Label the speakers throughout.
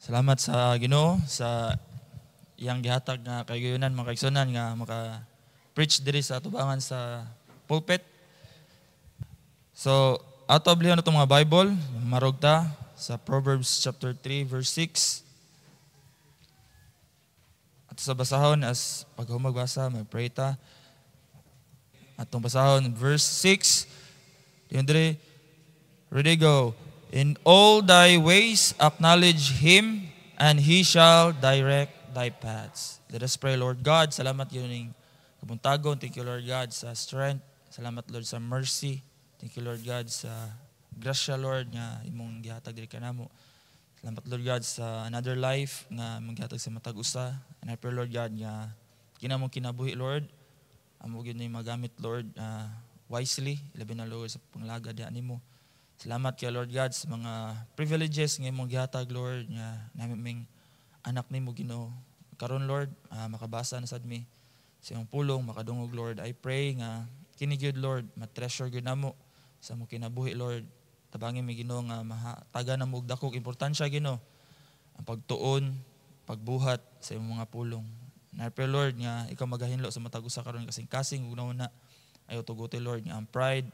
Speaker 1: Salamat sa Ginoo sa iyang gihatag nga kayunan mga kaigsunan nga maka-preach diri sa atubangan sa pulpit. So, ato ablihan na itong mga Bible, marugta sa Proverbs chapter 3 verse 6. At sa basahon as pag magbasa, mag-pray ta. Atong basahon verse 6. Diyon diri, ready go. In all thy ways acknowledge Him, and He shall direct thy paths. Let us pray, Lord God. Salamat yun ng kabuntagon. Thank you, Lord God, sa strength. Salamat, Lord, sa mercy. Thank you, Lord God, sa grasya, Lord, nga imong gihatag diri kanamo. Salamat, Lord God, sa another life nga maghatag sa matag usa. And I pray, Lord God, nga kinamong kinabuhi, Lord. Amo gyud ni magamit, Lord, wisely. Labi na, Lord, sa panglaga diha nimo. Salamat kay Lord God sa mga privileges nga imong gihatag, Lord, nga naming anak nimo Ginoo. Karon, Lord, makabasa na sad mi sa imong pulong, makadungog, Lord. I pray nga kini gyud, Lord, ma-treasure gyud namo sa mo kinabuhi, Lord. Tabangin mi Ginoo nga mahataga na mo og dakong importansya, Ginoo, ang pagtuon, pagbuhat sa imong mga pulong. And I pray, Lord, nga ikaw magahinlo sa matag usa karon kasing-kasing ug nauna ayo tuguti, Lord, nga ang pride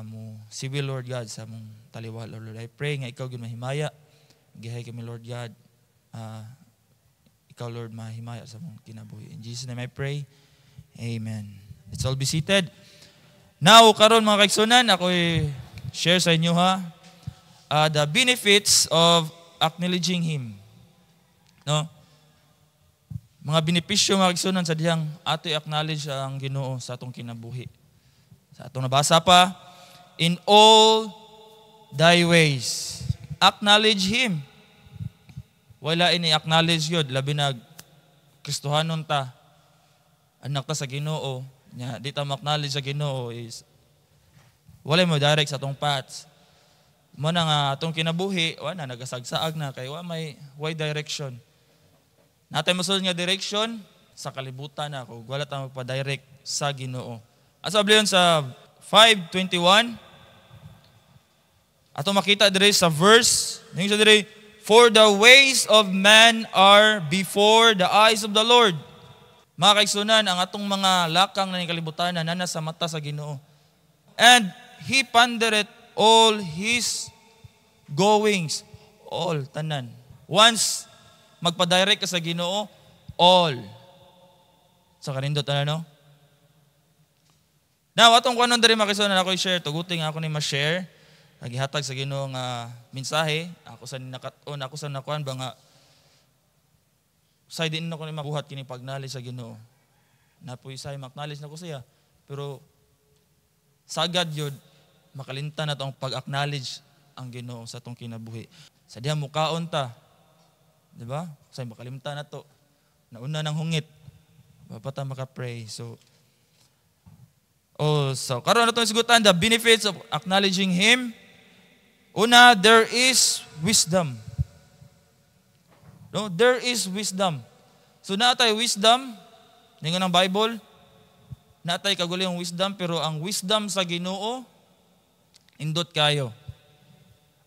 Speaker 1: mo civil, Lord God, sa mong taliwa, Lord. I pray nga ikaw gyud mahimaya. Gihay kami, Lord God. Ikaw, Lord, mahimaya sa mong kinabuhi. In Jesus' name I pray. Amen. Let's all be seated. Now, karon mga kaigsunan, ako share sa inyo the benefits of acknowledging Him. No? Mga benepisyo mga kaigsunan sa diyang ato i-acknowledge ang Ginoo sa atong kinabuhi. Sa atong nabasa pa, in all thy ways, acknowledge Him. Wala ini acknowledge yun, labi na Kristohanon ta, anak ta sa Ginoo, nya di ta ma-acknowledge sa Ginoo is wala mo direct sa atong paths. Mo na nga atong kinabuhi, wala nagasagsaag na kay why direction. Natay mosulod nga direction sa kalibutan na kung wala ta magpa-direct sa Ginoo. Asa abliyon sa 5:21, ato makita diri sa verse, ning sa diri, for the ways of man are before the eyes of the Lord. Mga kaigsunan, ang atong mga lakang na kalibutan na nasa mata sa Ginoo. And He pondereth all His goings. All, tanan. Once magpa-direct ka sa Ginoo, all. Sa kanindot, no? Now, atong kuanon diri mga kaigsunan ako i-share, tuguting ako ni ma-share. Nagihatag sa Ginoo nga mensahe, ako sa nakuan ba nga say din ako ni mabuhat kini pag-knowledge sa Ginoo. Napoy say mag-knowledge na ko siya, pero sagad yun makalimtan na tong pag-acknowledge ang Ginoo sa atong kinabuhi. Sa diha mukaon ta, di ba? Say makalimtan na to. Nauna nang hungit. Bapata maka-pray. So karon na itong sigutan, the benefits of acknowledging Him. Una, there is wisdom. No, there is wisdom. So natay wisdom, ningon ang Bible, natay kagulo yung wisdom, pero ang wisdom sa Ginoo, indot kayo.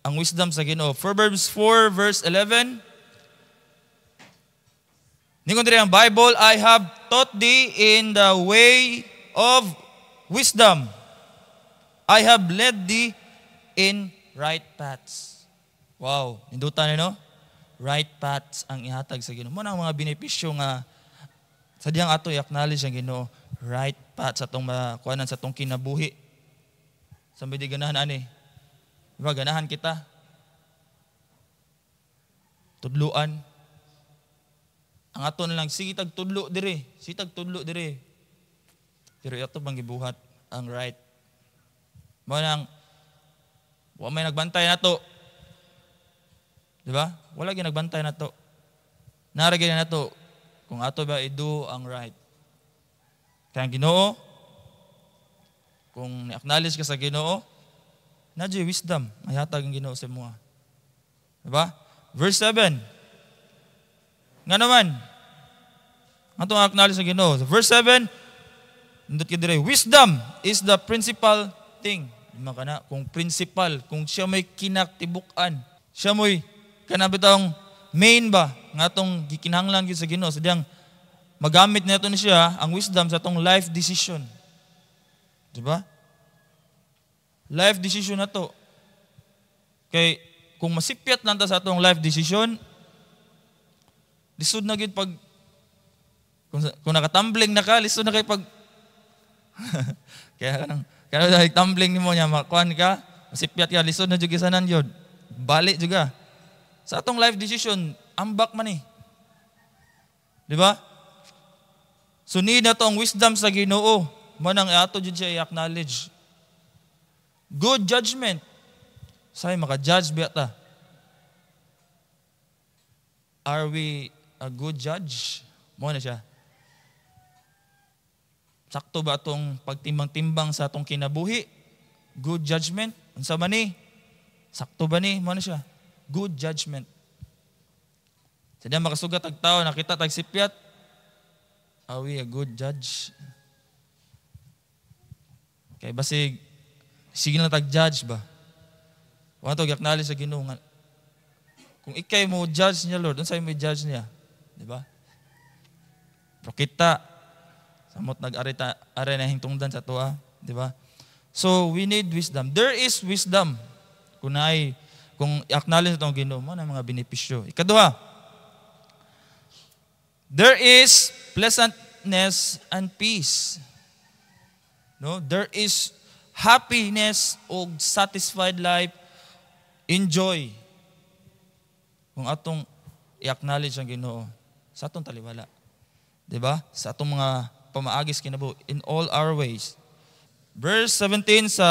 Speaker 1: Ang wisdom sa Ginoo. Proverbs 4 verse 11, ningon diri ang Bible, I have taught thee in the way of wisdom. I have led thee in right paths. Wow, indutan no? Right paths ang ihatag sa Ginoo. Mo nang mga benepisyo nga sa diyang ato i-acknowledge ang Ginoo. Right paths atong makuanan sa atong kinabuhi. Sambi di ganahan ani. Diba ganahan kita? Tudluan. Ang ato na lang sitag tudlo diri, sitag tudlo diri. Pero ito bang gibuhat ang right. Manang wa may nagbantay nato. Di ba? Wala gyud nagbantay nato. Nara gyud nato kung ato ba i-do ang right. Kaya ang Ginoo, kung ni-acknowledge ka sa Ginoo, nadyo wisdom, mayhatag ang Ginoo sa imo. Di ba? Verse 7. Nga naman, atong acknowledge sa Ginoo. Verse 7, ndot kay dire, wisdom is the principal thing. Kung principal, kung siya may kinaktibukan, siya mo'y kanabitang main ba nga atong gikinahanglan gyud sa Ginoo sadyang magamit nato ni siya ang wisdom sa atong life decision. Di ba? Life decision na to. Kay kung masipyat lang ta sa atong life decision, lisod na gyud pag kung nakatumbling na ka, lisod na kay pag kaya kanang tumbling nimo nya makuan ka, masipyat ka, lisod na jud gisanan gyud. Balik jud ka. Sa atong life decision, ambak man eh. Di ba? So need na to ang wisdom sa Ginoo. Manang ato jud siya i-acknowledge. Good judgment. Say maka-judge biya ta. Are we a good judge? Mo na siya. Sakto ba atong pagtimbang-timbang sa atong kinabuhi? Good judgment. Unsa man ni? Sakto ba ni? Mo na siya. Good judgment. Sadya makasugat ang tao, nakita tag sipyat. Are we a good judge? Kay basig sige na tag-judge ba? Wala to i-acknowledge sa Ginoo nga kung ikay mo judge niya, Lord, unsay mo judge niya? Di ba? Pero kita samot nag-arita are na hingtungdan sa tuwa, di ba? So we need wisdom. There is wisdom. Kung i-acknowledge itong Ginoo mo na mga benepisyo. Ikaduha, there is pleasantness and peace. No, there is happiness o satisfied life, enjoy. Kung atong i-acknowledge ang Ginoo sa atong taliwala. 'Di ba? Sa atong mga pamaagis kinabuhi in all our ways. Verse 17 sa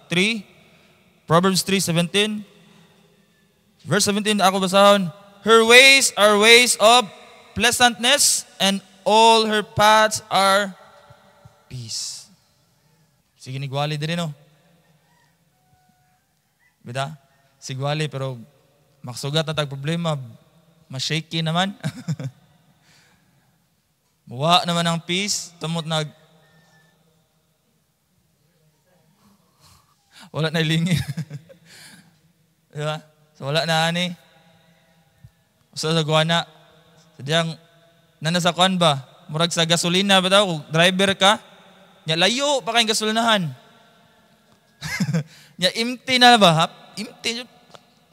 Speaker 1: 3, Proverbs 3:17. Verse 17 ako basahon. Her ways are ways of pleasantness and all her paths are peace. Sige ni Gwali din no. Bida? Si Gwali pero maksugat na tag problema, ma-shaky naman. Muwa naman ang peace, tumot wala na ilingi. Diba? So wala na ani. Usa sa guwana. Sadyang nasa kuan ba? Murag sa gasolina ba daw? Kung driver ka, nya layo pa kayong gasolinahan. Nya empty na ba? Empty.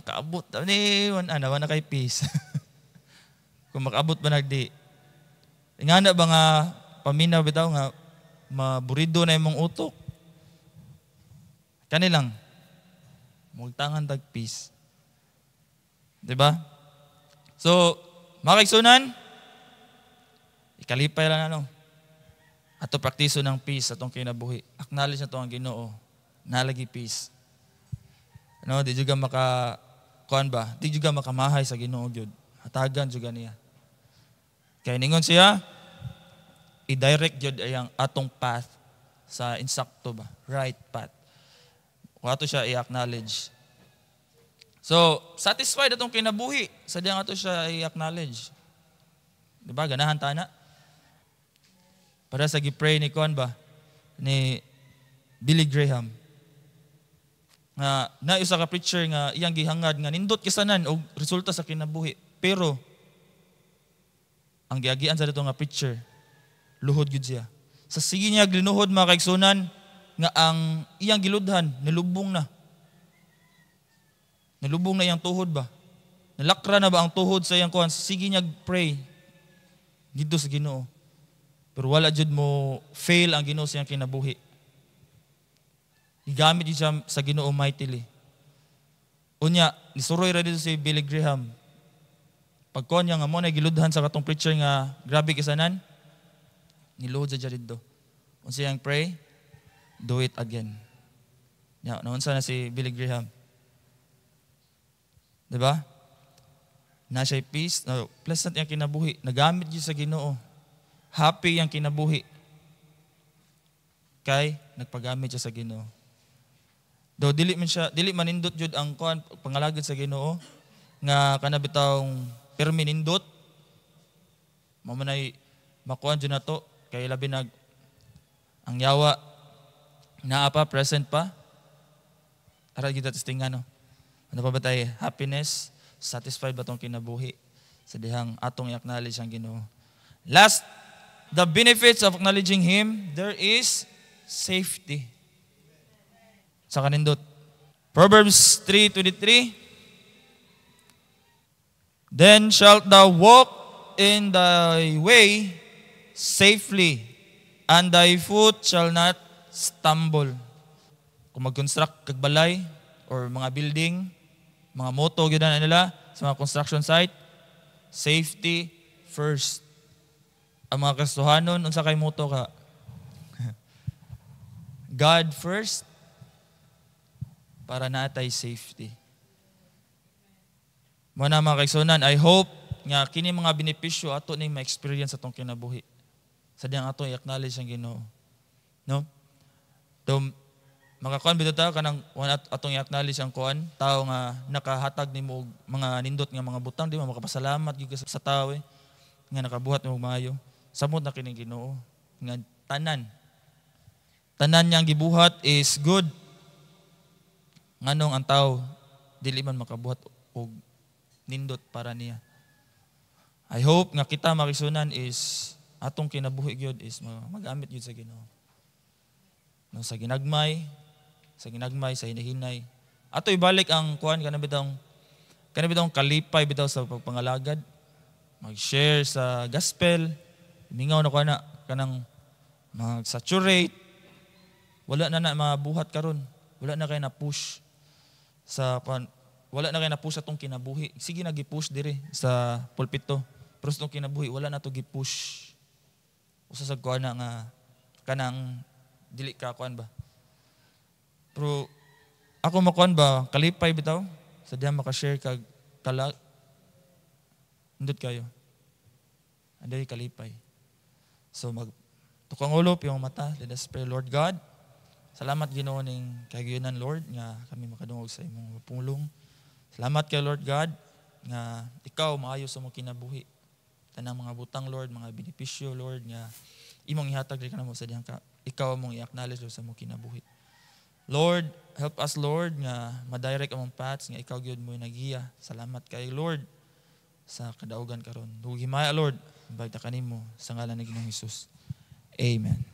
Speaker 1: Makaabot. Ano na kay peace. Kung makaabot ba nagdi. Nga na ba nga paminaw bitaw nga maburido na imong utok. Kanilang multangan tag peace. 'Di ba? So, mga kaigsunan, ikalipay lang ato praktiso ng peace atong kinabuhi. Acknowledge na to ang Ginoo. Nalagi peace. Di juga di juga makamahay sa Ginoo gyud. Hatagan juga niya. Kaya ningon siya, i-direct gyud ayang atong path sa insakto ba? Right path. Kung ato siya i-acknowledge. So, satisfied atong kinabuhi. Sadyang ato siya i-acknowledge. Diba? Ganahan tana. Para sa gi-pray ni Kuan ba? Ni Billy Graham. Nga, nausa ka preacher nga iyang gihangad nga nindot kisanan o resulta sa kinabuhi. Pero, ang giagian sa dito nga preacher, luhod gyud siya. Sa sige niya glinuhod mga kaigsunan, nga ang iyang giludhan, nilubong na. Nilubong na iyang tuhod ba? Nalakra na ba ang tuhod sa iyang kuhan? Sige niya pray. Dito sa Ginoo. Pero wala jud mo fail ang Ginoo sa iyang kinabuhi. Igamit siya sa Ginoo mightily. Unya, nisuroy ra dito si Billy Graham. Pagkuhan niya nga mo na giludhan sa katong preacher nga grabe kisanan, niluhod sa dito. Unsa iyang pray? Do it again. Ya, naunsa na si Billy Graham. Diba? Na siya peace, pleasant yung kinabuhi. Nagamit niya sa Ginoo. Happy yung kinabuhi. Kay nagpagamit siya sa Ginoo. Do dili man nindot jud ang kuan pangalagid sa Ginoo nga kanabitawng permi nindot. Mamanay makuan jud nato kay labi ang yawa naa pa present pa. Ara gid testingan no. Ano pa ba tayo? Happiness. satisfied ba tong kinabuhi sa dihang atong i-acknowledge ang Ginoo. Last, the benefits of acknowledging Him, there is safety. Sa kanindot. Proverbs 3:23, then shalt thou walk in thy way safely, and thy foot shall not stumble. Kung mag-construct kag balay or mga building, mga moto gyud na nila sa mga construction site, safety first. Ang mga Kristohanon unsa kay moto ka? God first para natay safety. Mo na mga kaigsunan, I hope nga kini mga benepisyo ato ning ma-experience atong kinabuhi. Sa diyang ato i-acknowledge ang Ginoo. No? So, makakuan bitaw ta kanang atong i-acknowledge ang kuan, tao nga nakahatag nimo og mga nindot nga mga butang, di mo makapasalamat gyud sa tao nga nakabuhat nimo maayo. Samot na kini Ginoo nga tanan niyang gibuhat is good. Nganong ang tao dili man makabuhat og nindot para niya. I hope nga kita makisunan is atong kinabuhi gyud is magamit gyud sa Ginoo. No, sa ginagmay, sa hinahinay. Ato ibalik ang kuan kana bitong kalipay bitaw sa pagpangalagad. Mag-share sa gospel, mingaw na kuan na kanang mag-saturate. Wala na mabuhat karon. Wala na kay na push sa tong kinabuhi. Sige nagi-push dire sa pulpito. Pero sa tong kinabuhi wala na to gi-push. Usa sa kuan na nga kanang dili ka kuan ba. Pero ako makuan ba kalipay bitaw sa diha maka-share kag indot kayo. Anday kalipay. So tukang ulo yung mata. Let us pray. Lord God, salamat Ginoo ning kagiyunan Lord nga kami makadungog sa imong pulong. Salamat kay Lord God nga ikaw maayo sa mong kinabuhi. Tanang mga butang Lord, mga benepisyo Lord nga imong ihatag diri kanamo sa dihang ikaw among i-acknowledge sa mong kinabuhi. Lord, help us Lord nga ma-direct among paths nga ikaw gyud mo nagiya. Salamat kay Lord sa kadaugan karon. Himaya Lord, bagta kanimo sa ngalan ni Ginoong Hesus. Amen.